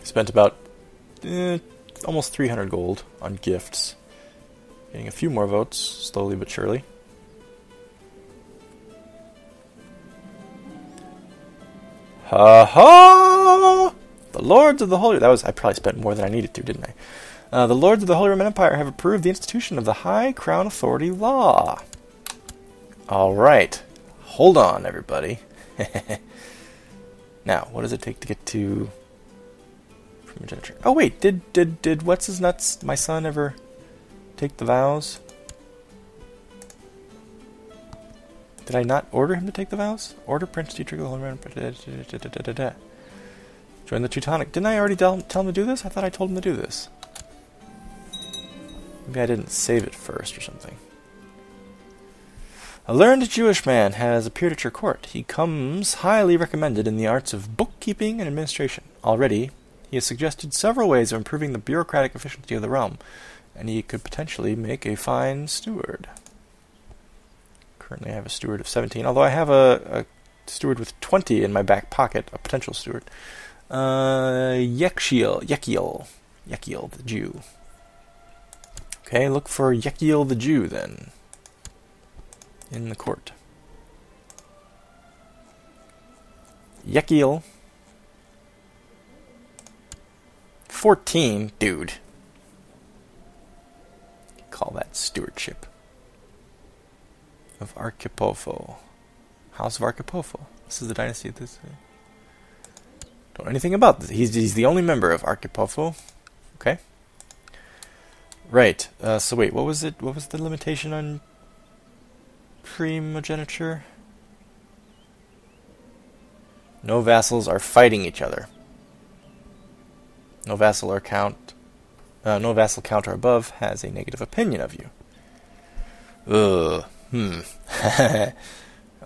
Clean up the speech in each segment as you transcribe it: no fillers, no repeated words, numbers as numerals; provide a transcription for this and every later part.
Spent about almost 300 gold on gifts. Getting a few more votes, slowly but surely. Ha ha! The Lords of the Holy... I probably spent more than I needed to, didn't I? The Lords of the Holy Roman Empire have approved the institution of the High Crown Authority Law. Alright. Hold on, everybody. Now, what does it take to get to... primogeniture? Oh, wait. Did What's-His-Nuts, my son, ever take the vows? Did I not order him to take the vows? Order Prince Dietrich of the Holy Roman... Join the Teutonic. Didn't I already tell him to do this? I thought I told him to do this. Maybe I didn't save it first or something. A learned Jewish man has appeared at your court. He comes highly recommended in the arts of bookkeeping and administration. Already, he has suggested several ways of improving the bureaucratic efficiency of the realm, and he could potentially make a fine steward. Currently I have a steward of 17, although I have a steward with 20 in my back pocket, a potential steward. Yechiel the Jew. Okay, look for Yechiel the Jew, then. In the court. Yechiel. 14? Dude. Call that stewardship. Of Archipofo. House of Archipofo. This is the dynasty of this. Don't know anything about this. He's the only member of Archipofo. Okay. Right. So wait, what was it? What was the limitation on primogeniture? No vassals are fighting each other. No vassal count or above has a negative opinion of you.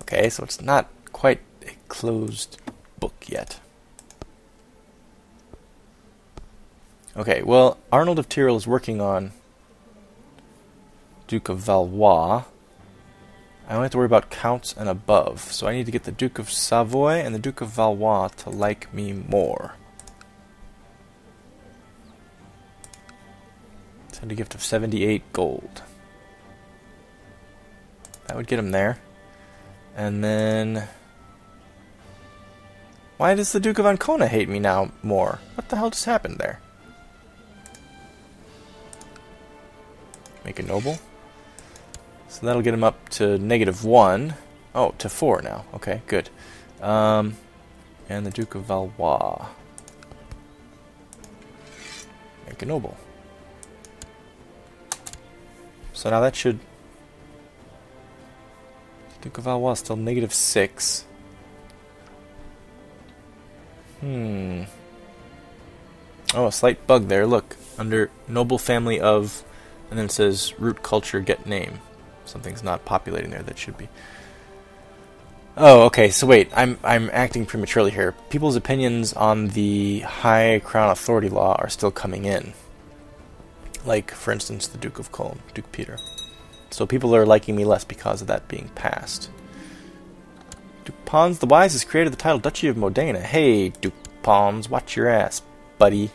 Okay, so it's not quite a closed book yet. Okay, well, Arnold of Tyrol is working on Duke of Valois. I only have to worry about counts and above, so I need to get the Duke of Savoy and the Duke of Valois to like me more. Send a gift of 78 gold. That would get him there. And then... why does the Duke of Ancona hate me now more? What the hell just happened there? Make a noble. So that'll get him up to -1. Oh, to 4 now. Okay, good. And the Duke of Valois. Make a noble. So now that should... Duke of Valois is still -6. Oh, a slight bug there. Look, under noble family of... and then it says root culture get name. Something's not populating there that should be. Oh, okay, so wait, I'm acting prematurely here. People's opinions on the High Crown Authority Law are still coming in. Like, for instance, the Duke of Cologne, Duke Peter. So people are liking me less because of that being passed. Duke Pons the Wise has created the title Duchy of Modena. Hey, Duke Pons, watch your ass, buddy.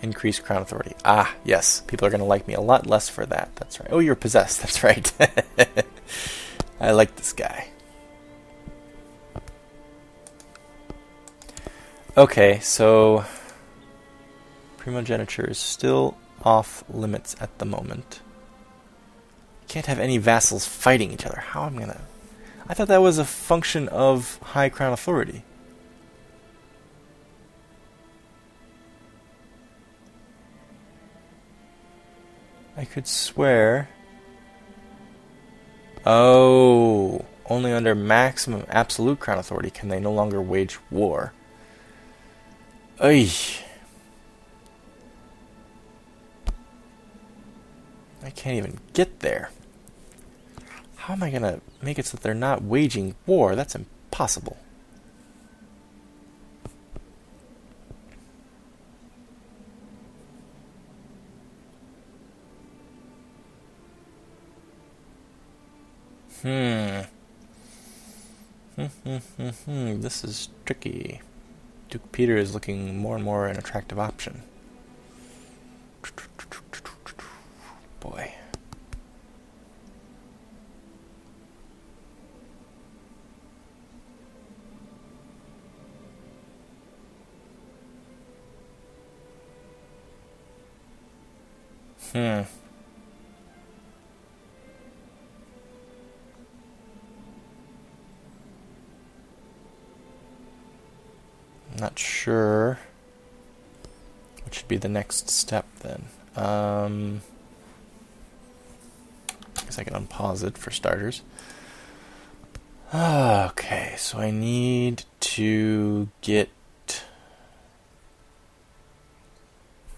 Increased crown authority. Ah, yes. People are going to like me a lot less for that. That's right. Oh, you're possessed. That's right. I like this guy. Okay, so... primogeniture is still off limits at the moment. Can't have any vassals fighting each other. How am I going to... I thought that was a function of high crown authority. I could swear... oh, only under maximum absolute crown authority can they no longer wage war. Ay. I can't even get there. How am I going to make it so that they're not waging war? That's impossible. This is tricky. Duke Peter is looking more and more an attractive option. Boy. Not sure what should be the next step then. I guess I can unpause it for starters. Okay, so I need to get...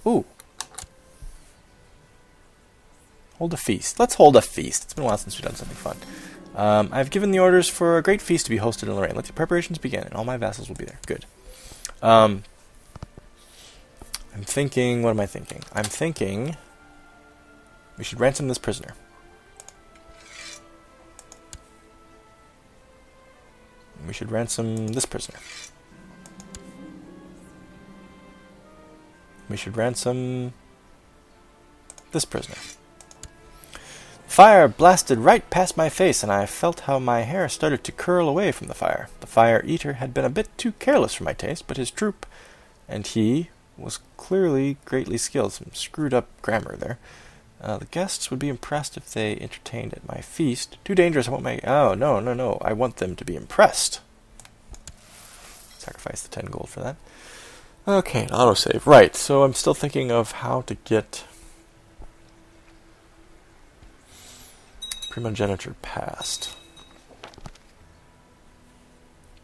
Ooh. Hold a feast. Let's hold a feast. It's been a while since we've done something fun. I've given the orders for a great feast to be hosted in Lorraine. Let the preparations begin, and all my vassals will be there. Good. I'm thinking... What am I thinking? I'm thinking... we should ransom this prisoner. We should ransom this prisoner. We should ransom this prisoner. Fire blasted right past my face, and I felt how my hair started to curl away from the fire. The fire eater had been a bit too careless for my taste, but his troop, and he, was clearly greatly skilled. Some screwed up grammar there. The guests would be impressed if they entertained at my feast. Too dangerous, I won't make... Oh, no. I want them to be impressed. Sacrifice the 10 gold for that. Okay, autosave. Right, so I'm still thinking of how to get... primogeniture passed.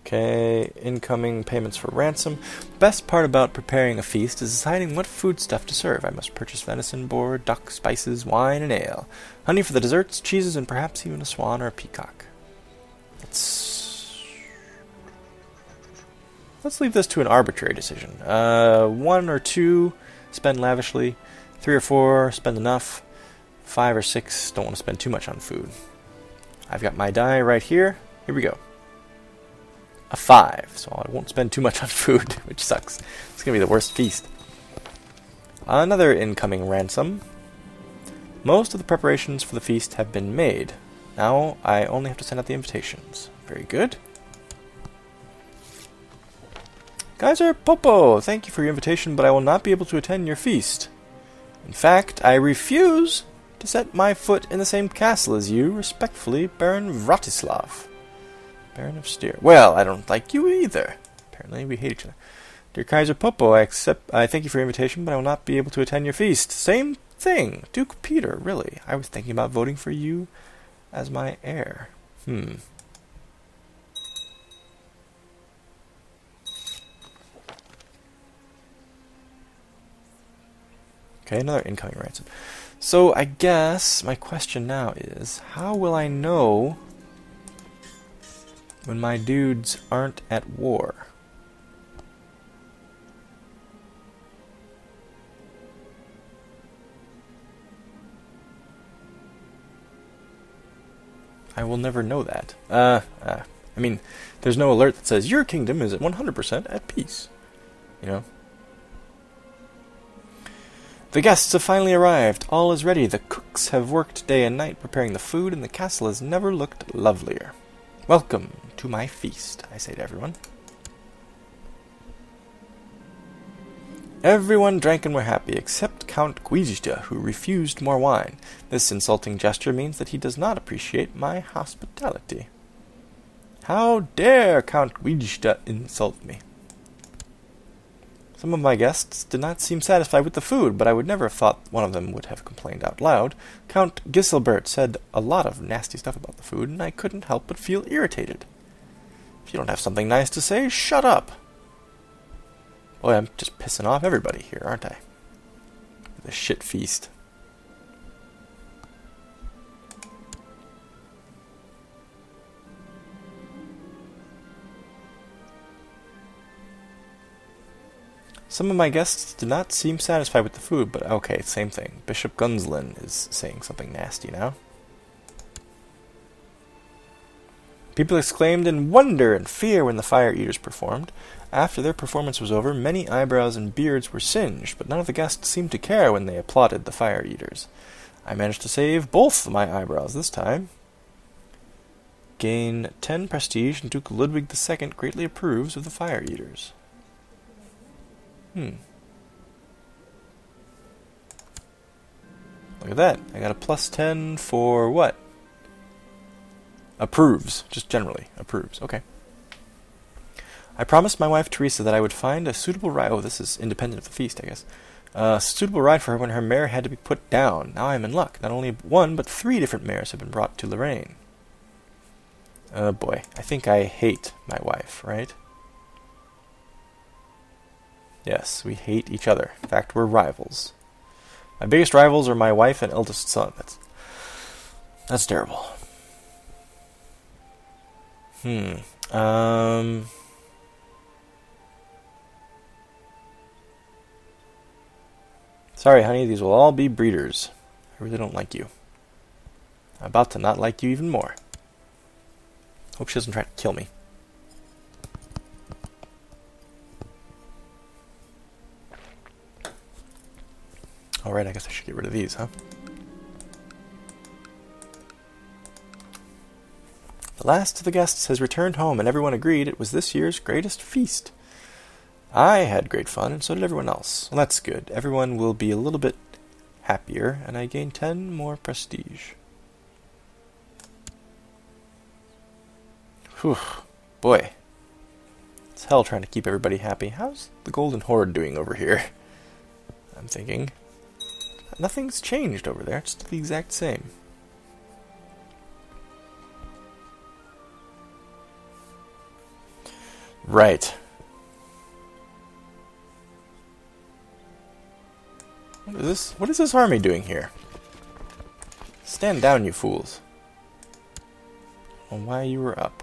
Okay, incoming payments for ransom. Best part about preparing a feast is deciding what foodstuff to serve. I must purchase venison, boar, duck, spices, wine, and ale. Honey for the desserts, cheeses, and perhaps even a swan or a peacock. Let's leave this to an arbitrary decision. 1 or 2, spend lavishly. 3 or 4, spend enough. 5 or 6, don't want to spend too much on food. I've got my die right here. Here we go. A 5, so I won't spend too much on food, which sucks. It's going to be the worst feast. Another incoming ransom. Most of the preparations for the feast have been made. Now I only have to send out the invitations. Very good. Kaiser Popo, thank you for your invitation, but I will not be able to attend your feast. In fact, I refuse to set my foot in the same castle as you. Respectfully, Baron Vratislav. Baron of Styr. Well, I don't like you either. Apparently we hate each other. Dear Kaiser Popo, I thank you for your invitation, but I will not be able to attend your feast. Same thing. Duke Peter, really. I was thinking about voting for you as my heir. Okay, another incoming ransom. So I guess my question now is, how will I know when my dudes aren't at war? I will never know that. I mean, there's no alert that says, your kingdom is at 100% at peace. You know? The guests have finally arrived. All is ready. The cooks have worked day and night preparing the food, and the castle has never looked lovelier. Welcome to my feast, I say to everyone. Everyone drank and were happy, except Count Guizda, who refused more wine. This insulting gesture means that he does not appreciate my hospitality. How dare Count Guizda insult me? Some of my guests did not seem satisfied with the food, but I would never have thought one of them would have complained out loud. Count Giselbert said a lot of nasty stuff about the food, and I couldn't help but feel irritated. If you don't have something nice to say, shut up. Boy, I'm just pissing off everybody here, aren't I? The shit feast. Some of my guests did not seem satisfied with the food, but okay, same thing. Bishop Gunslin is saying something nasty now. People exclaimed in wonder and fear when the fire eaters performed. After their performance was over, many eyebrows and beards were singed, but none of the guests seemed to care when they applauded the fire eaters. I managed to save both my eyebrows this time. Gain 10 prestige, and Duke Ludwig II greatly approves of the fire eaters. Look at that. I got a plus 10 for what? Approves. Just generally. Approves. Okay. I promised my wife Teresa that I would find a suitable ride. Oh, this is independent of the feast, I guess. A suitable ride for her when her mare had to be put down. Now I am in luck. Not only one, but 3 different mares have been brought to Lorraine. Oh boy. I think I hate my wife, right? Yes, we hate each other. In fact, we're rivals. My biggest rivals are my wife and eldest son. That's terrible. Sorry, honey, these will all be breeders. I really don't like you. I'm about to not like you even more. Hope she doesn't try to kill me. Alright, I guess I should get rid of these, huh? The last of the guests has returned home, and everyone agreed it was this year's greatest feast. I had great fun, and so did everyone else. Well, that's good. Everyone will be a little bit happier, and I gain 10 more prestige. Whew. Boy. It's hell trying to keep everybody happy. How's the Golden Horde doing over here? I'm thinking. Nothing's changed over there. It's still the exact same. Right. What is this army doing here? Stand down, you fools. Well, why you were up.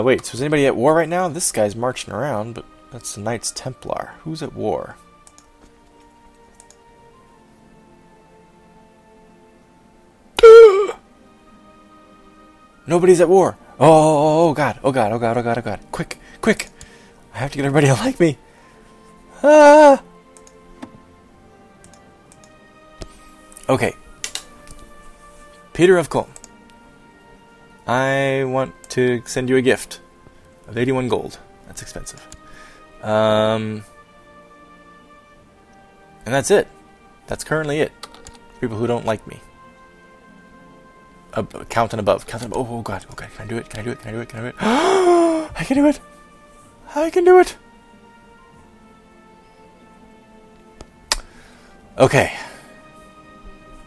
Wait, so is anybody at war right now? This guy's marching around, but that's the Knights Templar. Who's at war? Nobody's at war. Oh god, oh god, oh god, oh god, oh god. Quick, quick. I have to get everybody to like me. Ah! Okay. Peter of Culm. I want to send you a gift of 81 gold. That's expensive. And that's it. That's currently it. People who don't like me. Count and above. Count and above. Oh god. Oh god. Can I do it? Can I do it? Can I do it? Can I do it? I can do it! I can do it! Okay.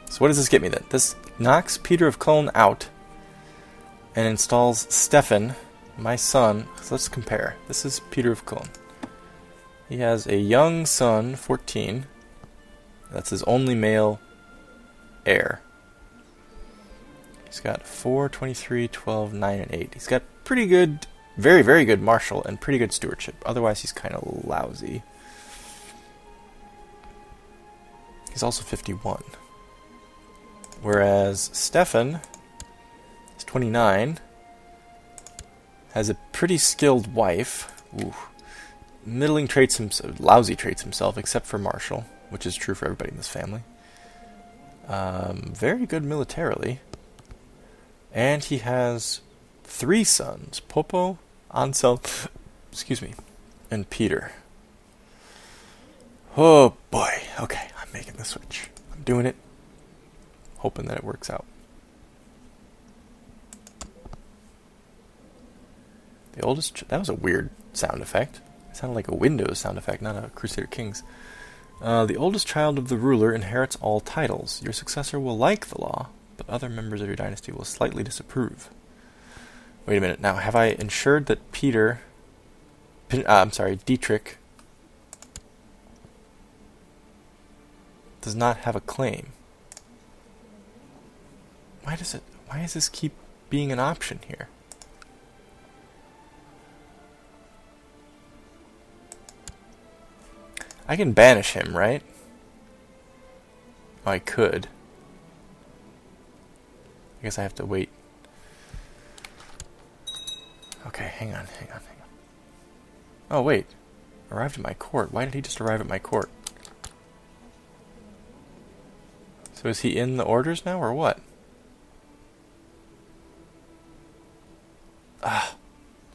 So what does this get me then? This knocks Peter of Culm out and installs Stefan, my son. So let's compare. This is Peter of Culm. He has a young son, 14. That's his only male heir. He's got 4, 23, 12, 9, and 8. He's got pretty good, very, very good martial and pretty good stewardship. Otherwise, he's kind of lousy. He's also 51. Whereas Stefan is 29. Has a pretty skilled wife. Ooh. Middling traits himself, lousy traits himself, except for martial, which is true for everybody in this family. Very good militarily. And he has 3 sons, Popo, Ansel, excuse me, and Peter. Oh boy, okay, I'm making the switch. I'm doing it, hoping that it works out. The oldest, that was a weird sound effect. It sounded like a Windows sound effect, not a Crusader Kings. The oldest child of the ruler inherits all titles. Your successor will like the law, but other members of your dynasty will slightly disapprove. Wait a minute, now have I ensured that Dietrich does not have a claim? Why does this keep being an option here? I can banish him, right? Oh, I could. I guess I have to wait. Okay, hang on. Oh, wait. Arrived at my court. Why did he just arrive at my court? So is he in the orders now, or what? Ah,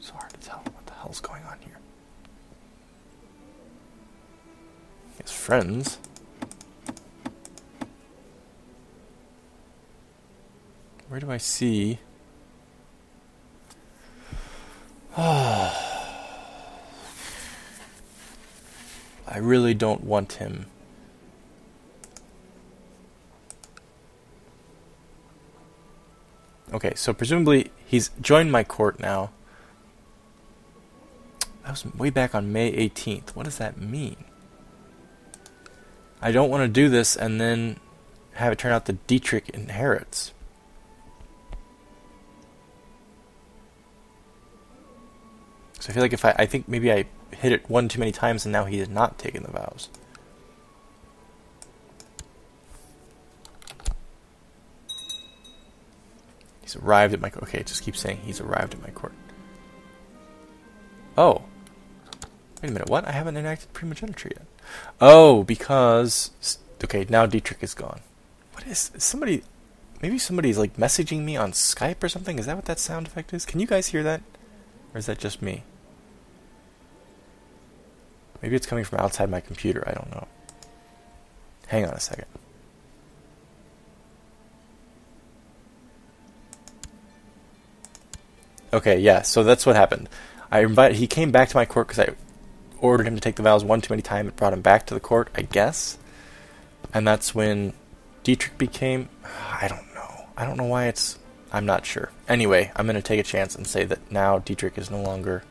so hard to tell what the hell's going on here. His friends. Where do I see? I really don't want him. Okay, so presumably he's joined my court now. That was way back on May 18th. What does that mean? I don't want to do this and then have it turn out that Dietrich inherits. So I feel like if I think maybe I hit it one too many times and now he has not taken the vows. He's arrived at my court. Okay, just keep saying he's arrived at my court. Oh. Wait a minute, what? I haven't enacted primogeniture yet. Oh, because... Okay, now Dietrich is gone. What is somebody... Maybe somebody's like messaging me on Skype or something? Is that what that sound effect is? Can you guys hear that? Or is that just me? Maybe it's coming from outside my computer. I don't know. Hang on a second. Okay, yeah, so that's what happened. He came back to my court because I ordered him to take the vows one too many times. It brought him back to the court, I guess. And that's when Dietrich became... I don't know. I don't know why it's... I'm not sure. Anyway, I'm going to take a chance and say that now Dietrich is no longer...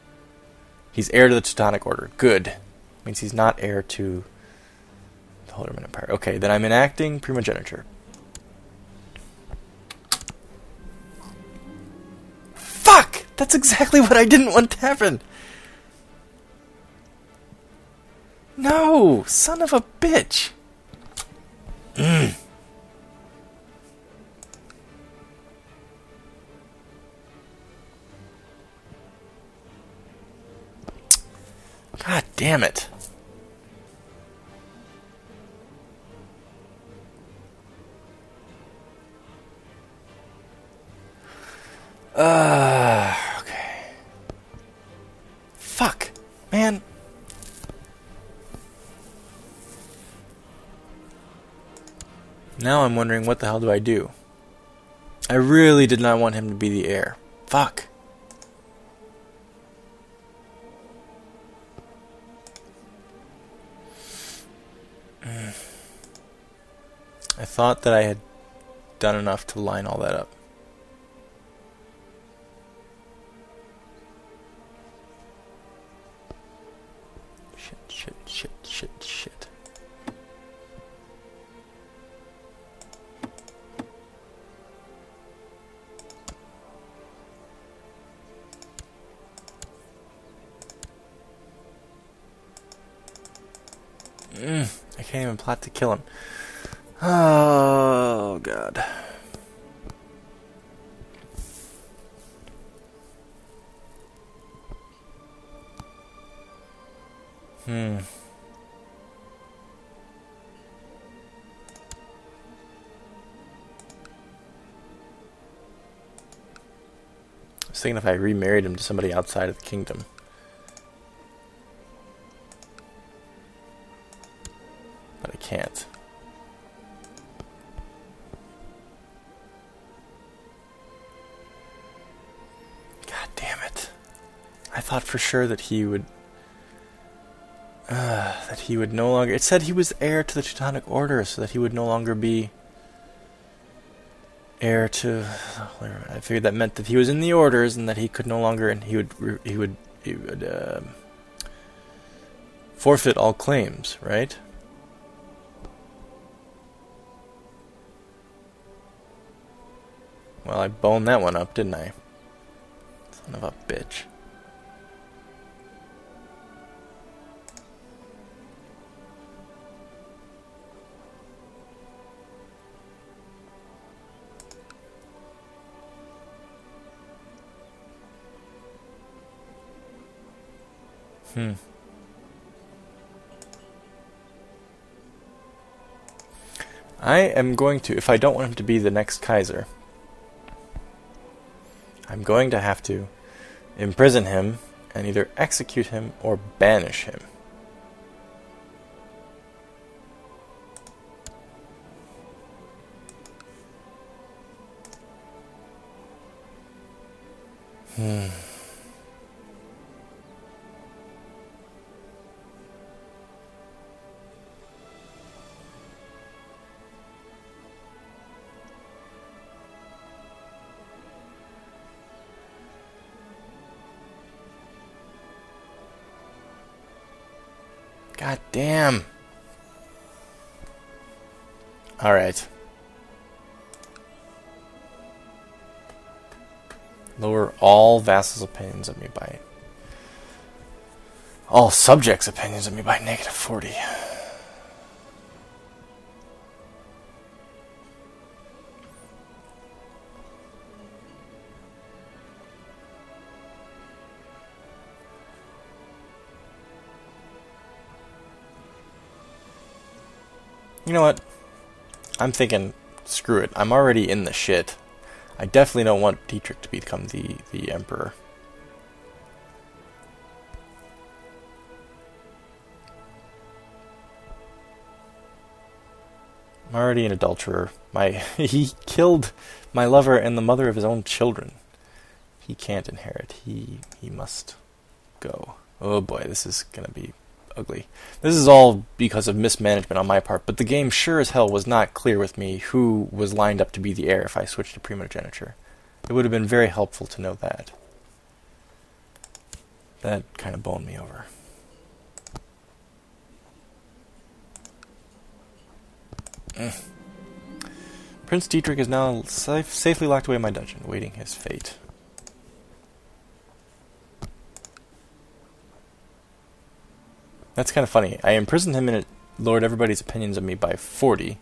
He's heir to the Teutonic Order. Good. Means he's not heir to the Holy Roman Empire. Okay, then I'm enacting primogeniture. Fuck! That's exactly what I didn't want to happen! No! Son of a bitch! God damn it. Okay. Fuck, man. Now I'm wondering what the hell do I do? I really did not want him to be the heir. Fuck. I thought that I had done enough to line all that up. Shit. I can't even plot to kill him. Oh, God. I was thinking if I remarried him to somebody outside of the kingdom. But I can't. God damn it. I thought for sure that he would no longer... It said he was heir to the Teutonic Order, so that he would no longer be heir to... I figured that meant that he was in the orders and that he could no longer... And he would forfeit all claims, right? Well, I boned that one up, didn't I? Son of a bitch. I am going to, if I don't want him to be the next Kaiser, I'm going to have to imprison him and either execute him or banish him. God damn. Alright. Lower all vassals' opinions of me by... all subjects' opinions of me by -40. You know what? I'm thinking, screw it. I'm already in the shit. I definitely don't want Dietrich to become the emperor. I'm already an adulterer. He killed my lover and the mother of his own children. He can't inherit. He must go. Oh boy, this is gonna be ugly. This is all because of mismanagement on my part, but the game sure as hell was not clear with me who was lined up to be the heir if I switched to primogeniture. It would have been very helpful to know that. That kind of boned me over. Prince Dietrich is now safely locked away in my dungeon, awaiting his fate. That's kind of funny. I imprisoned him and it lowered everybody's opinions of me by 40,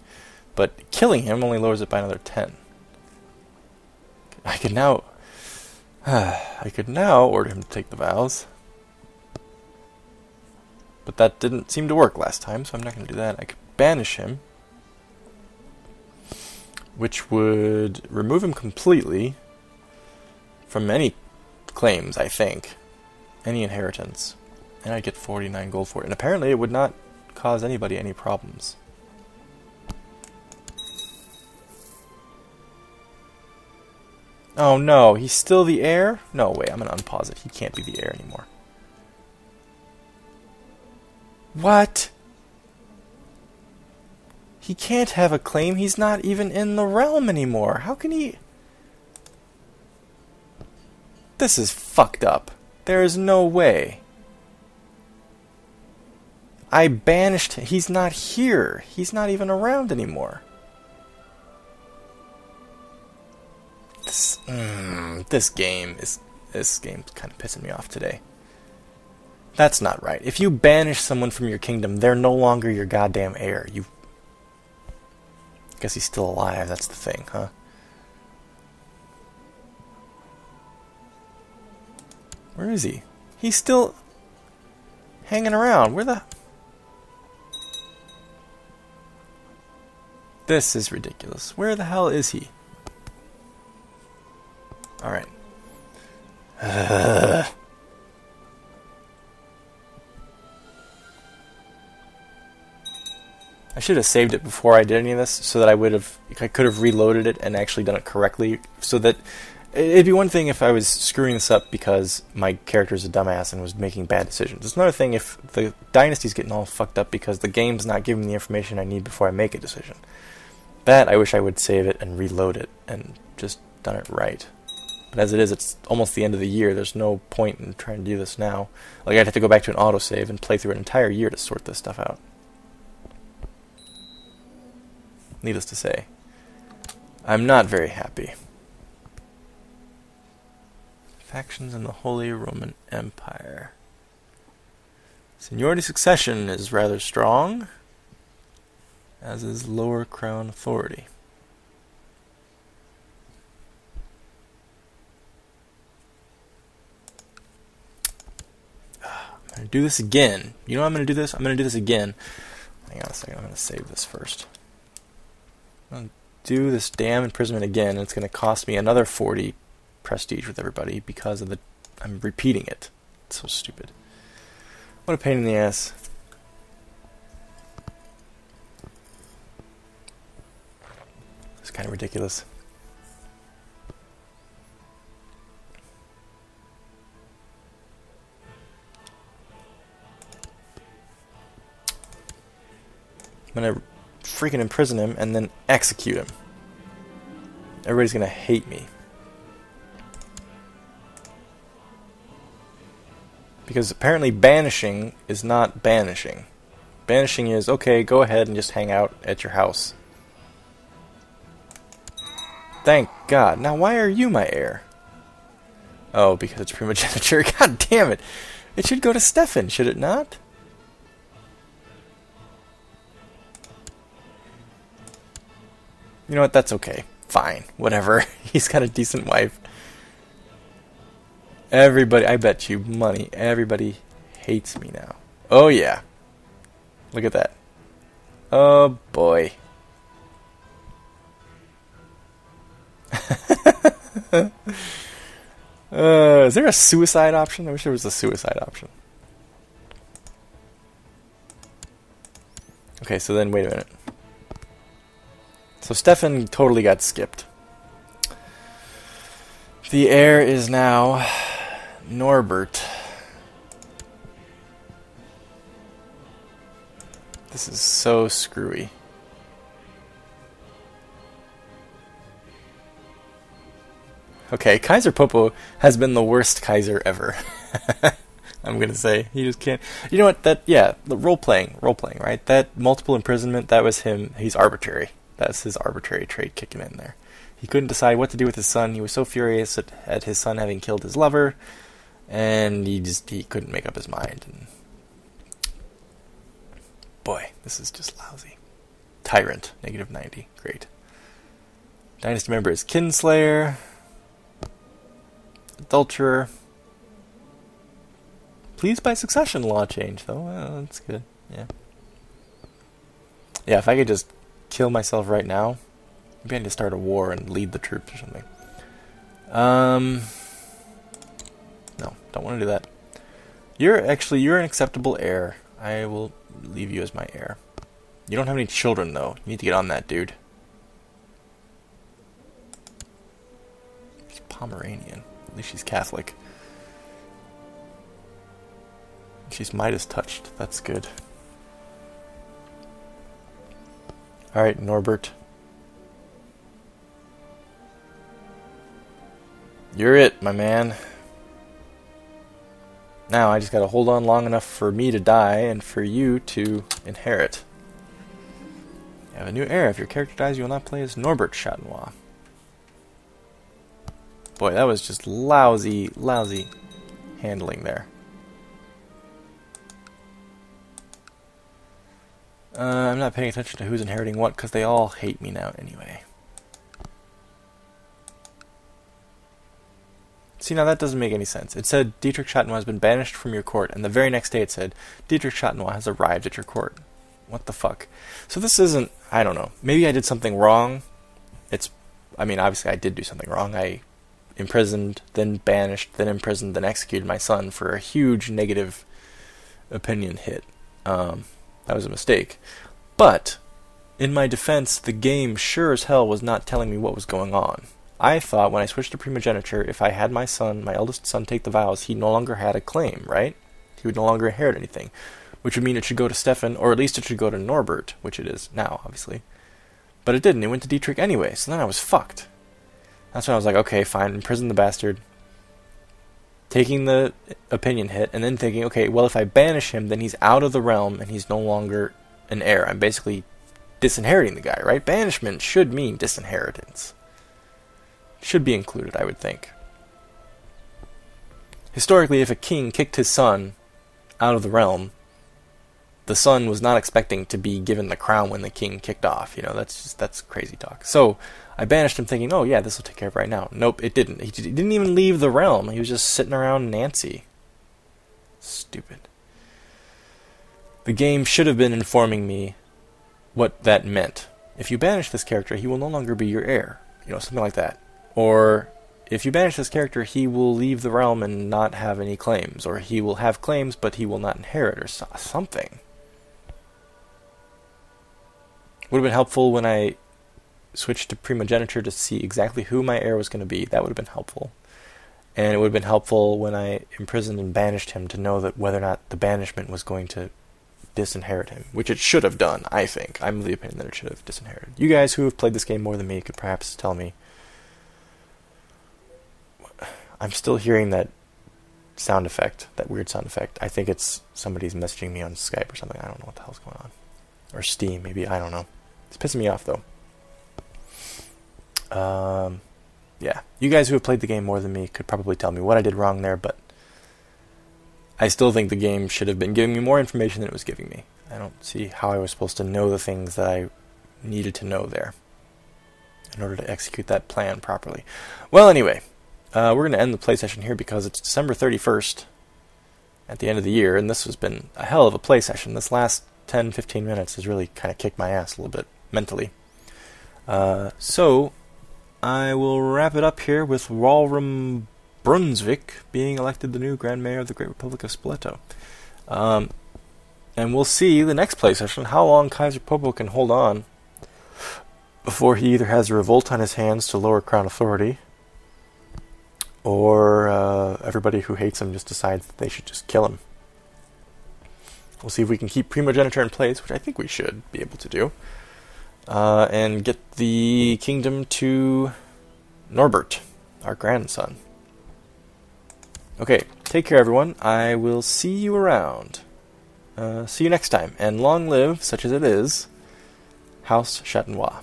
but killing him only lowers it by another 10. I could now order him to take the vows. But that didn't seem to work last time, so I'm not going to do that. I could banish him, which would remove him completely from any claims, I think. Any inheritance. And I'd get 49 gold for it. And apparently it would not cause anybody any problems. Oh no, he's still the heir? No way, I'm going to unpause it. He can't be the heir anymore. What? He can't have a claim. He's not even in the realm anymore. How can he... This is fucked up. There is no way. I banished him. He's not here. He's not even around anymore. This game's kind of pissing me off today. That's not right. If you banish someone from your kingdom, they're no longer your goddamn heir. I guess he's still alive. That's the thing, huh? Where is he? He's still hanging around. Where the... This is ridiculous. Where the hell is he? Alright. I should have saved it before I did any of this, so that I could have reloaded it and actually done it correctly, so that it'd be one thing if I was screwing this up because my character's a dumbass and was making bad decisions. It's another thing if the dynasty's getting all fucked up because the game's not giving me the information I need before I make a decision. That, I wish I would save it and reload it and just done it right. But as it is, it's almost the end of the year. There's no point in trying to do this now. Like, I'd have to go back to an autosave and play through an entire year to sort this stuff out. Needless to say, I'm not very happy. Factions in the Holy Roman Empire. Seniority succession is rather strong, as is lower crown authority. I'm going to do this again. You know how I'm going to do this? I'm going to do this again. Hang on a second. I'm going to save this first. I'm going to do this damn imprisonment again, and it's going to cost me another 40 prestige with everybody because of the... I'm repeating it. It's so stupid. What a pain in the ass. It's kind of ridiculous. I'm going to freaking imprison him and then execute him. Everybody's going to hate me. Because apparently banishing is not banishing. Banishing is, okay, go ahead and just hang out at your house. Thank God. Now why are you my heir? Oh, because it's primogeniture. God damn it. It should go to Stefan, should it not? You know what, that's okay. Fine, whatever. He's got a decent wife. Everybody, I bet you money, everybody hates me now. Oh yeah. Look at that. Oh boy. Is there a suicide option? I wish there was a suicide option. Okay, so then wait a minute. So Stefan totally got skipped. The heir is now Norbert. This is so screwy. Okay, Kaiser Popo has been the worst Kaiser ever. I'm gonna say. He just can't... You know what, that... Yeah, the role-playing, right? That multiple imprisonment, that was him. He's arbitrary. That's his arbitrary trait kicking in there. He couldn't decide what to do with his son. He was so furious at his son having killed his lover, and he couldn't make up his mind. And boy, this is just lousy. Tyrant, -90. Great. Dynasty member is Kinslayer. Adulterer. Pleased by succession law change, though. Well, that's good. Yeah. Yeah, if I could just kill myself right now, maybe I need to start a war and lead the troops or something. No, don't want to do that. You're an acceptable heir. I will leave you as my heir. You don't have any children, though. You need to get on that, dude. She's Pomeranian. At least she's Catholic. She's Midas touched. That's good. Alright, Norbert. You're it, my man. Now I just gotta hold on long enough for me to die and for you to inherit. You have a new heir. If your character dies, you will not play as Norbert Chatenois. Boy, that was just lousy handling there. I'm not paying attention to who's inheriting what, because they all hate me now anyway. See, now that doesn't make any sense. It said, Dietrich Chatenois has been banished from your court, and the very next day it said, Dietrich Chatenois has arrived at your court. What the fuck? So this isn't, I don't know. Maybe I did something wrong. I mean, obviously I did do something wrong. I imprisoned, then banished, then imprisoned, then executed my son for a huge negative opinion hit. That was a mistake. But, in my defense, the game sure as hell was not telling me what was going on. I thought when I switched to primogeniture, if I had my son, my eldest son, take the vows, he no longer had a claim, right? He would no longer inherit anything. Which would mean it should go to Stefan, or at least it should go to Norbert, which it is now, obviously. But it didn't. It went to Dietrich anyway, so then I was fucked. That's when I was like, okay, fine, imprison the bastard. Taking the opinion hit, and then thinking, okay, well, if I banish him, then he's out of the realm, and he's no longer an heir. I'm basically disinheriting the guy, right? Banishment should mean disinheritance. Should be included, I would think. Historically, if a king kicked his son out of the realm, the son was not expecting to be given the crown when the king kicked off. You know, that's crazy talk. So I banished him thinking, oh yeah, this will take care of it right now. Nope, it didn't. He didn't even leave the realm. He was just sitting around Nancy. Stupid. the game should have been informing me what that meant. If you banish this character, he will no longer be your heir. You know, something like that. Or, if you banish this character, he will leave the realm and not have any claims. Or he will have claims, but he will not inherit, or something. Would have been helpful when I switched to primogeniture to see exactly who my heir was going to be. That would have been helpful. And it would have been helpful when I imprisoned and banished him to know that whether or not the banishment was going to disinherit him, which it should have done, I think. I'm of the opinion that it should have disinherited. You guys who have played this game more than me could perhaps tell me. I'm still hearing that sound effect, that weird sound effect. I think it's somebody's messaging me on Skype or something. I don't know what the hell's going on. Or Steam, maybe. I don't know. It's pissing me off, though. Yeah. You guys who have played the game more than me could probably tell me what I did wrong there, but I still think the game should have been giving me more information than it was giving me. I don't see how I was supposed to know the things that I needed to know there in order to execute that plan properly. Well, anyway, we're going to end the play session here because it's December 31st at the end of the year, and this has been a hell of a play session. This last 10-15 minutes has really kind of kicked my ass a little bit mentally. So I will wrap it up here with Walram Brunswick being elected the new Grand Mayor of the Great Republic of Spoleto. And we'll see the next play session how long Kaiser Popo can hold on before he either has a revolt on his hands to lower crown authority, or everybody who hates him just decides that they should just kill him. We'll see if we can keep primogeniture in place, which I think we should be able to do, and get the kingdom to Norbert, our grandson. Okay, take care, everyone. I will see you around. See you next time, and long live, such as it is, House Chatenois.